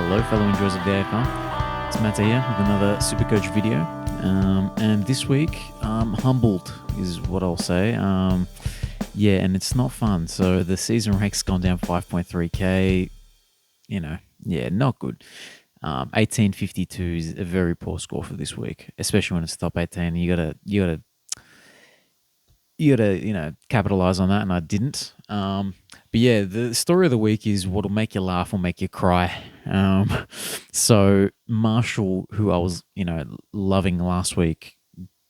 Hello, fellow enjoyers of the AFR. It's Matt here with another Supercoach video. And this week, humbled is what I'll say. Yeah, and it's not fun. So the season rank's gone down 5.3k. Not good. 1852 is a very poor score for this week, especially when it's top 18. You gotta capitalize on that, and I didn't. But yeah, the story of the week is what'll make you laugh or make you cry. So Marshall, who I was loving last week,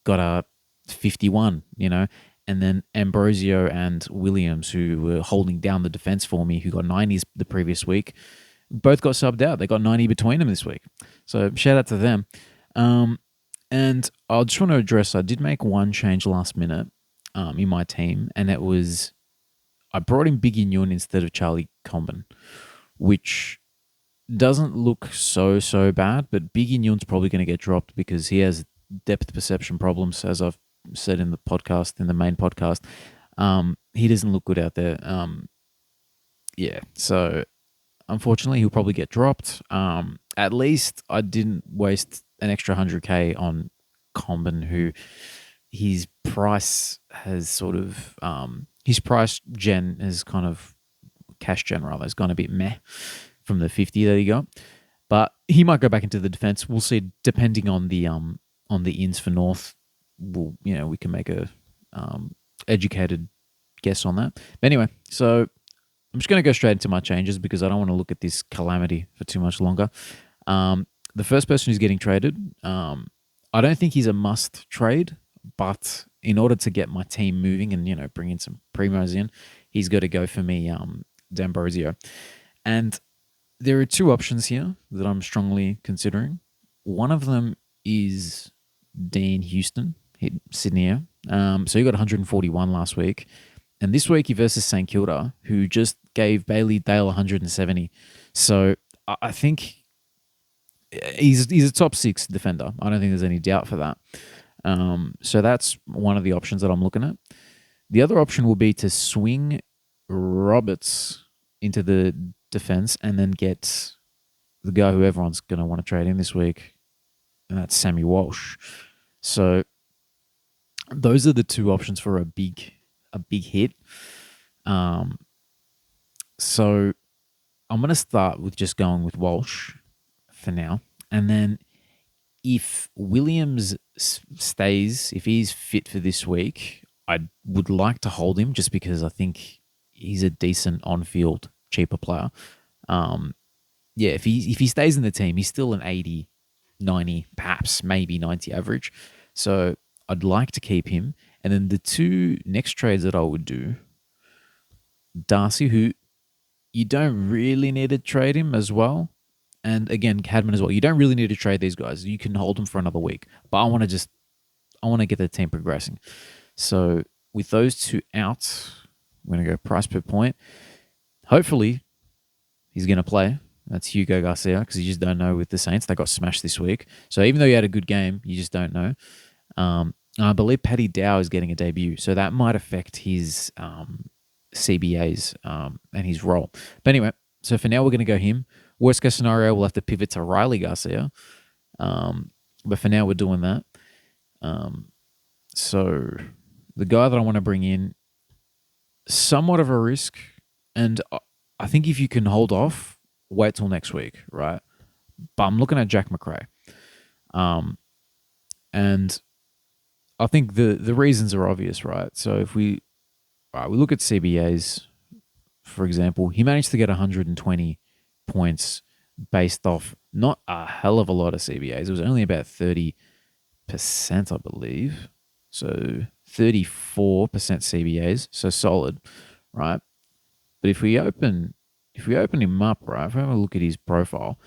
got a 51. And then Ambrosio and Williams, who were holding down the defense for me, who got 90s the previous week, both got subbed out. They got 90 between them this week. So shout out to them. And I just want to address, I did make one change last minute in my team, and that was I brought in Biggie Nguyen instead of Charlie Comben, which doesn't look so bad, but Biggie Nguyen's probably going to get dropped because he has depth perception problems, as I've said in the main podcast. He doesn't look good out there. So unfortunately he'll probably get dropped. At least I didn't waste an extra 100k on Comben, who his price has sort of his price gen is kind of cash gen rather has gone a bit meh from the 50 that he got, but he might go back into the defense. We'll see, depending on the ins for North. We can make a educated guess on that. But anyway, so I'm just going to go straight into my changes because I don't want to look at this calamity for too much longer. The first person who's getting traded, I don't think he's a must trade, but in order to get my team moving and bring in some primos in, he's got to go for me, D'Ambrosio. And there are two options here that I'm strongly considering. One of them is Dean Houston, Sydney. So he got 141 last week, and this week he versus St Kilda, who just gave Bailey Dale 170. So I think he's a top 6 defender. I don't think there's any doubt for that. So that's one of the options that I'm looking at. The other option will be to swing Roberts into the defense and then get the guy who everyone's going to want to trade in this week, and that's Sammy Walsh. So those are the two options for a big hit. So I'm going to start with just going with Walsh for now, and then if Williams stays, if he's fit for this week, I would like to hold him just because I think he's a decent on-field, cheaper player. If he stays in the team, he's still an 80, 90, perhaps maybe 90 average. So I'd like to keep him. And then the two next trades that I would do, Darcy, who you don't really need to trade him as well. And again, Cadman as well. You don't really need to trade these guys. You can hold them for another week. But I want to get the team progressing. So with those two out, I'm going to go price per point. Hopefully, he's going to play. That's Hugo Garcia, because you just don't know with the Saints. They got smashed this week. So even though he had a good game, you just don't know. I believe Paddy Dow is getting a debut. So that might affect his CBAs and his role. But anyway, so for now, we're going to go him. Worst case scenario, we'll have to pivot to Riley Garcia. But for now, we're doing that. So the guy that I want to bring in, somewhat of a risk. And I think if you can hold off, wait till next week, right? But I'm looking at Jack Macrae. And I think the reasons are obvious, right? So if we look at CBAs, for example, he managed to get 120 points based off not a hell of a lot of CBAs. It was only about 30%, I believe. So 34% CBAs, so solid, right? But if we open him up, right, if we have a look at his profile,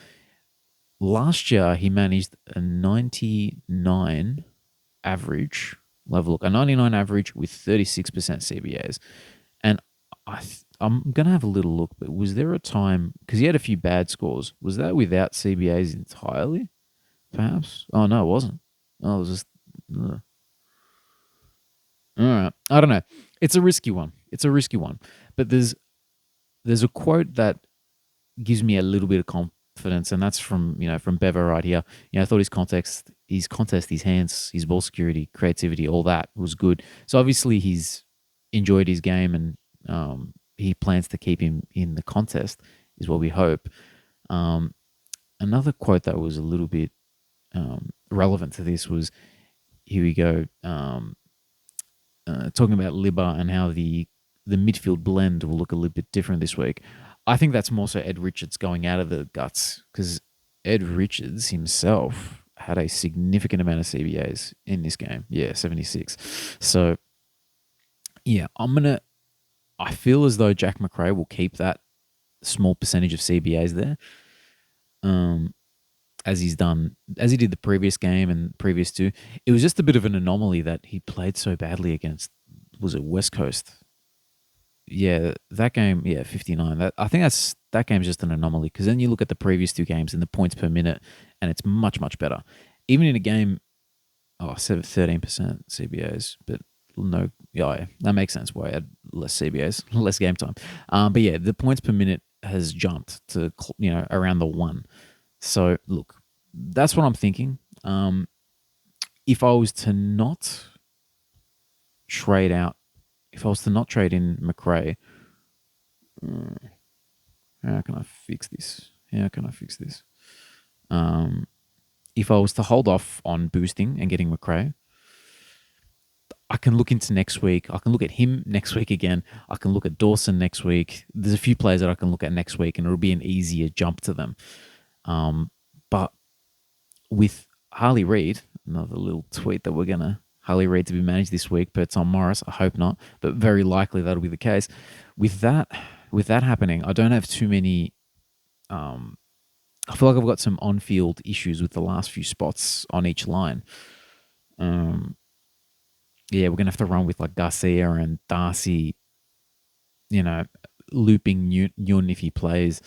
last year he managed a 99 average. Level look, a 99 average with 36% CBAs. And I'm going to have a little look, but was there a time, because he had a few bad scores, was that without CBAs entirely, perhaps? Oh, no, it wasn't. Oh, it was just... All right. I don't know. It's a risky one. But there's a quote that gives me a little bit of confidence, and that's from from Bevo right here. I thought his hands, his ball security, creativity, all that was good. So obviously he's enjoyed his game, and he plans to keep him in the contest, is what we hope. Um, Another quote that was a little bit relevant to this was, here we go, talking about Libba and how the midfield blend will look a little bit different this week. I think that's more so Ed Richards going out of the guts, because Ed Richards himself had a significant amount of CBAs in this game. Yeah, 76. So, yeah, I feel as though Jack Macrae will keep that small percentage of CBAs there, as he did the previous game and previous two. It was just a bit of an anomaly that he played so badly against, was it West Coast? Yeah, that game, yeah, 59. I think that game's just an anomaly, because then you look at the previous two games and the points per minute, and it's much, much better. Even in a game, 13% CBAs, but no, yeah, that makes sense why I had less CBAs, less game time. But yeah, the points per minute has jumped to around the 1. So look, that's what I'm thinking. If I was to not trade out, if I was to not trade in Macrae, how can I fix this? If I was to hold off on boosting and getting Macrae, I can look into next week. I can look at him next week again. I can look at Dawson next week. There's a few players that I can look at next week, and it'll be an easier jump to them. But with Harley Reid, another little tweet that we're going to Harley Reid to be managed this week per Tom Morris. I hope not, but very likely that'll be the case. With that happening, I don't have too many. I feel like I've got some on-field issues with the last few spots on each line. Yeah, we're gonna have to run with like Garcia and Darcy. Looping Yun if he plays,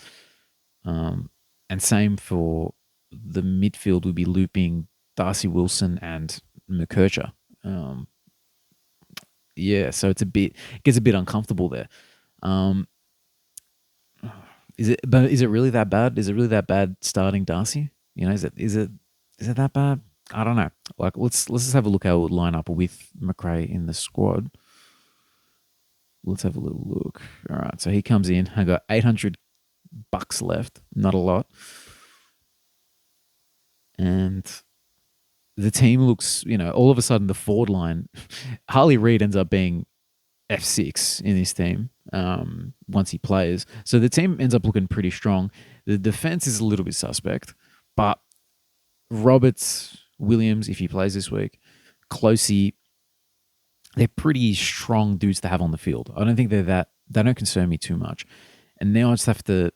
and same for the midfield. We'll be looping Darcy Wilson and McKercher. Yeah, so it gets a bit uncomfortable there. Is it really that bad? Is it really that bad starting Darcy? Is it that bad? I don't know. Like, let's just have a look how it would line up with Macrae in the squad. Let's have a little look. All right, so he comes in. I got $800 left, not a lot, and the team looks, all of a sudden the forward line, Harley Reid ends up being F6 in this team once he plays. So the team ends up looking pretty strong. The defense is a little bit suspect, but Roberts, Williams, if he plays this week, Closey, they're pretty strong dudes to have on the field. I don't think they don't concern me too much. And now I just have to,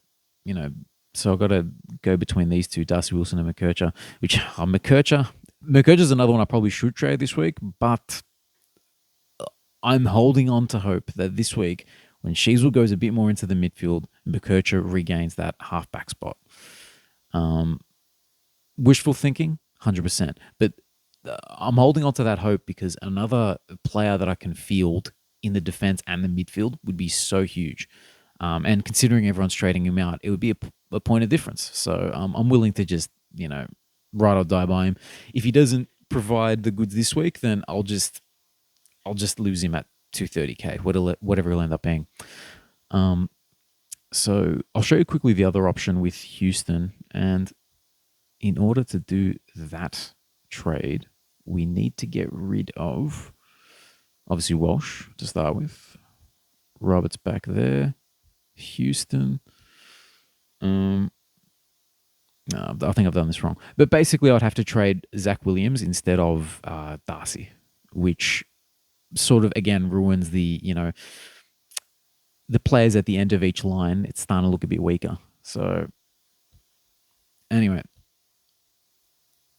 so I've got to go between these two, Darcy Wilson and McKercher, which McKercher's another one I probably should trade this week, but I'm holding on to hope that this week, when Sheasel goes a bit more into the midfield, McKercher regains that halfback spot. Wishful thinking, 100%. But I'm holding on to that hope, because another player that I can field in the defense and the midfield would be so huge. And considering everyone's trading him out, it would be a point of difference. So I'm willing to just, ride or die by him. If he doesn't provide the goods this week, then I'll just lose him at 230k, whatever he'll end up being. So I'll show you quickly the other option with Houston. And in order to do that trade, we need to get rid of, obviously, Walsh to start with. Roberts back there. Houston. No, I think I've done this wrong. But basically, I'd have to trade Zach Williams instead of Darcy, which sort of, again, ruins the players at the end of each line. It's starting to look a bit weaker. So anyway,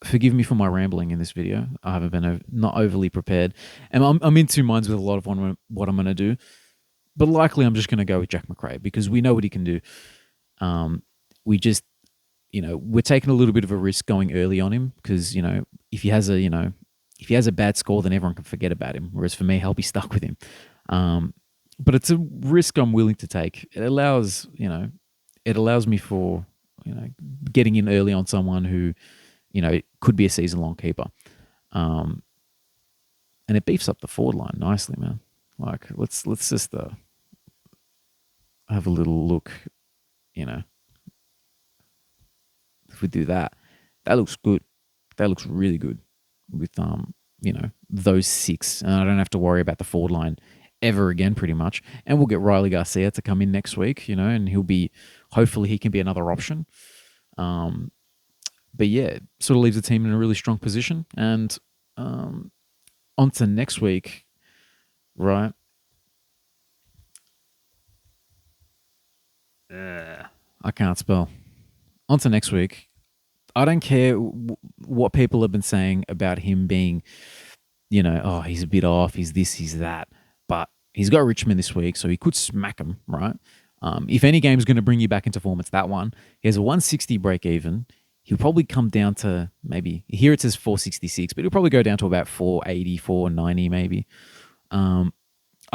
forgive me for my rambling in this video. I haven't been not overly prepared, and I'm in two minds with a lot of what I'm going to do. But likely, I'm just going to go with Jack Macrae, because we know what he can do. We just, we're taking a little bit of a risk going early on him, because if he has a bad score, then everyone can forget about him. Whereas for me, I'll be stuck with him. But it's a risk I'm willing to take. It allows me for getting in early on someone who, could be a season-long keeper. And it beefs up the forward line nicely, man. Like, let's just have a little look, if we do that. That looks good. That looks really good with, those six. And I don't have to worry about the forward line ever again, pretty much. And we'll get Riley Garcia to come in next week, and hopefully he can be another option. But yeah, sort of leaves the team in a really strong position. And on to next week, right? I can't spell. On to next week. I don't care what people have been saying about him being, he's a bit off, he's this, he's that. But he's got Richmond this week, so he could smack him, right? If any game's going to bring you back into form, it's that one. He has a 160 break even. He'll probably come down to maybe, here it says 466, but he'll probably go down to about 480, 490 maybe. I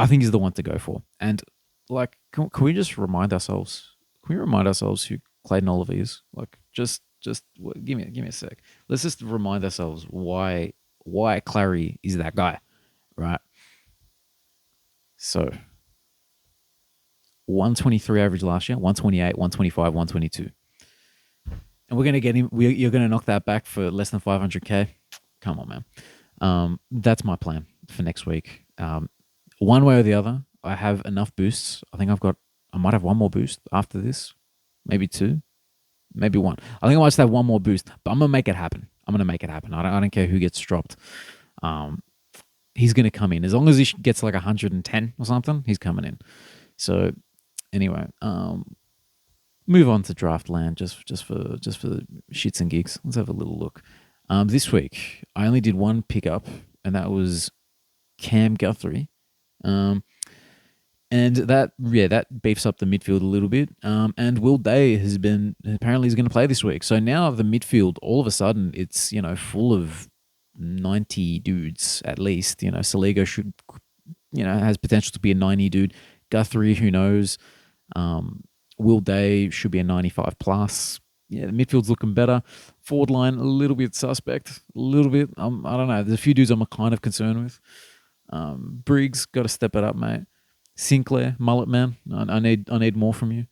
think he's the one to go for. And like, can we just remind ourselves? Can we remind ourselves who Clayton Oliver is? Like, just give me a sec. Let's just remind ourselves why Clary is that guy, right? So, 123 average last year, 128, 125, 122. And we're going to get him, you're going to knock that back for less than 500K? Come on, man. That's my plan for next week. One way or the other, I have enough boosts. I might have one more boost after this. Maybe two. Maybe one. I think I might just have one more boost, but I'm going to make it happen. I don't care who gets dropped. He's going to come in. As long as he gets like 110 or something, he's coming in. So anyway, move on to draft land just for shits and gigs. Let's have a little look. This week, I only did one pickup, and that was Cam Guthrie. And that beefs up the midfield a little bit. And Will Day apparently he's going to play this week. So now the midfield, all of a sudden, it's, full of 90 dudes at least. Saligo should, has potential to be a 90 dude. Guthrie, who knows? Will Day should be a 95 plus. Yeah, the midfield's looking better. Forward line, a little bit suspect. A little bit. I don't know. There's a few dudes I'm kind of concerned with. Briggs, got to step it up, mate. Sinclair, mullet man. I need more from you.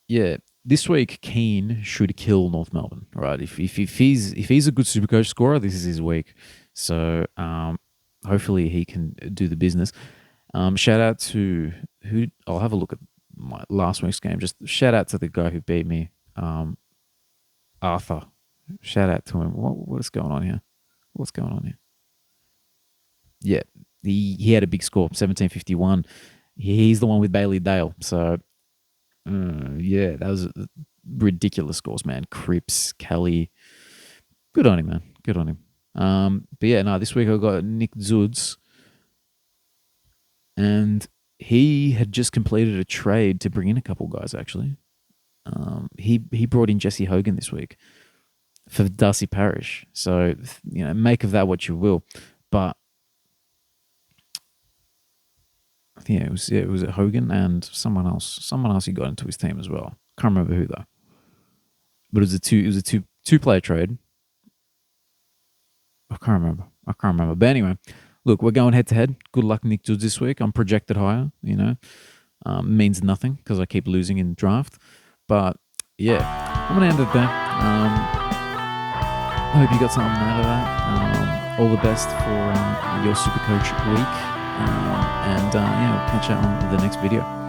Yeah, this week Keane should kill North Melbourne, right? If he's a good Supercoach scorer, this is his week. So hopefully he can do the business. Shout out to who? I'll have a look at my last week's game. Just shout out to the guy who beat me, Arthur. Shout out to him. What is going on here? What's going on here? Yeah. He had a big score, 1751. He's the one with Bailey Dale. So, yeah, that was ridiculous scores, man. Cripps, Kelly. Good on him, man. Good on him. But yeah, no, this week I got Nick Zuds. And he had just completed a trade to bring in a couple guys, actually. He brought in Jesse Hogan this week for Darcy Parish. So, make of that what you will. But yeah, it was Hogan and someone else. Someone else he got into his team as well. Can't remember who though. But it was a two player trade. I can't remember. But anyway, look, we're going head to head. Good luck, Nick Judes, this week. I'm projected higher. Means nothing because I keep losing in draft. But yeah, I'm gonna end it there. I hope you got something out of that. All the best for your Supercoach week. And we'll catch you on the next video.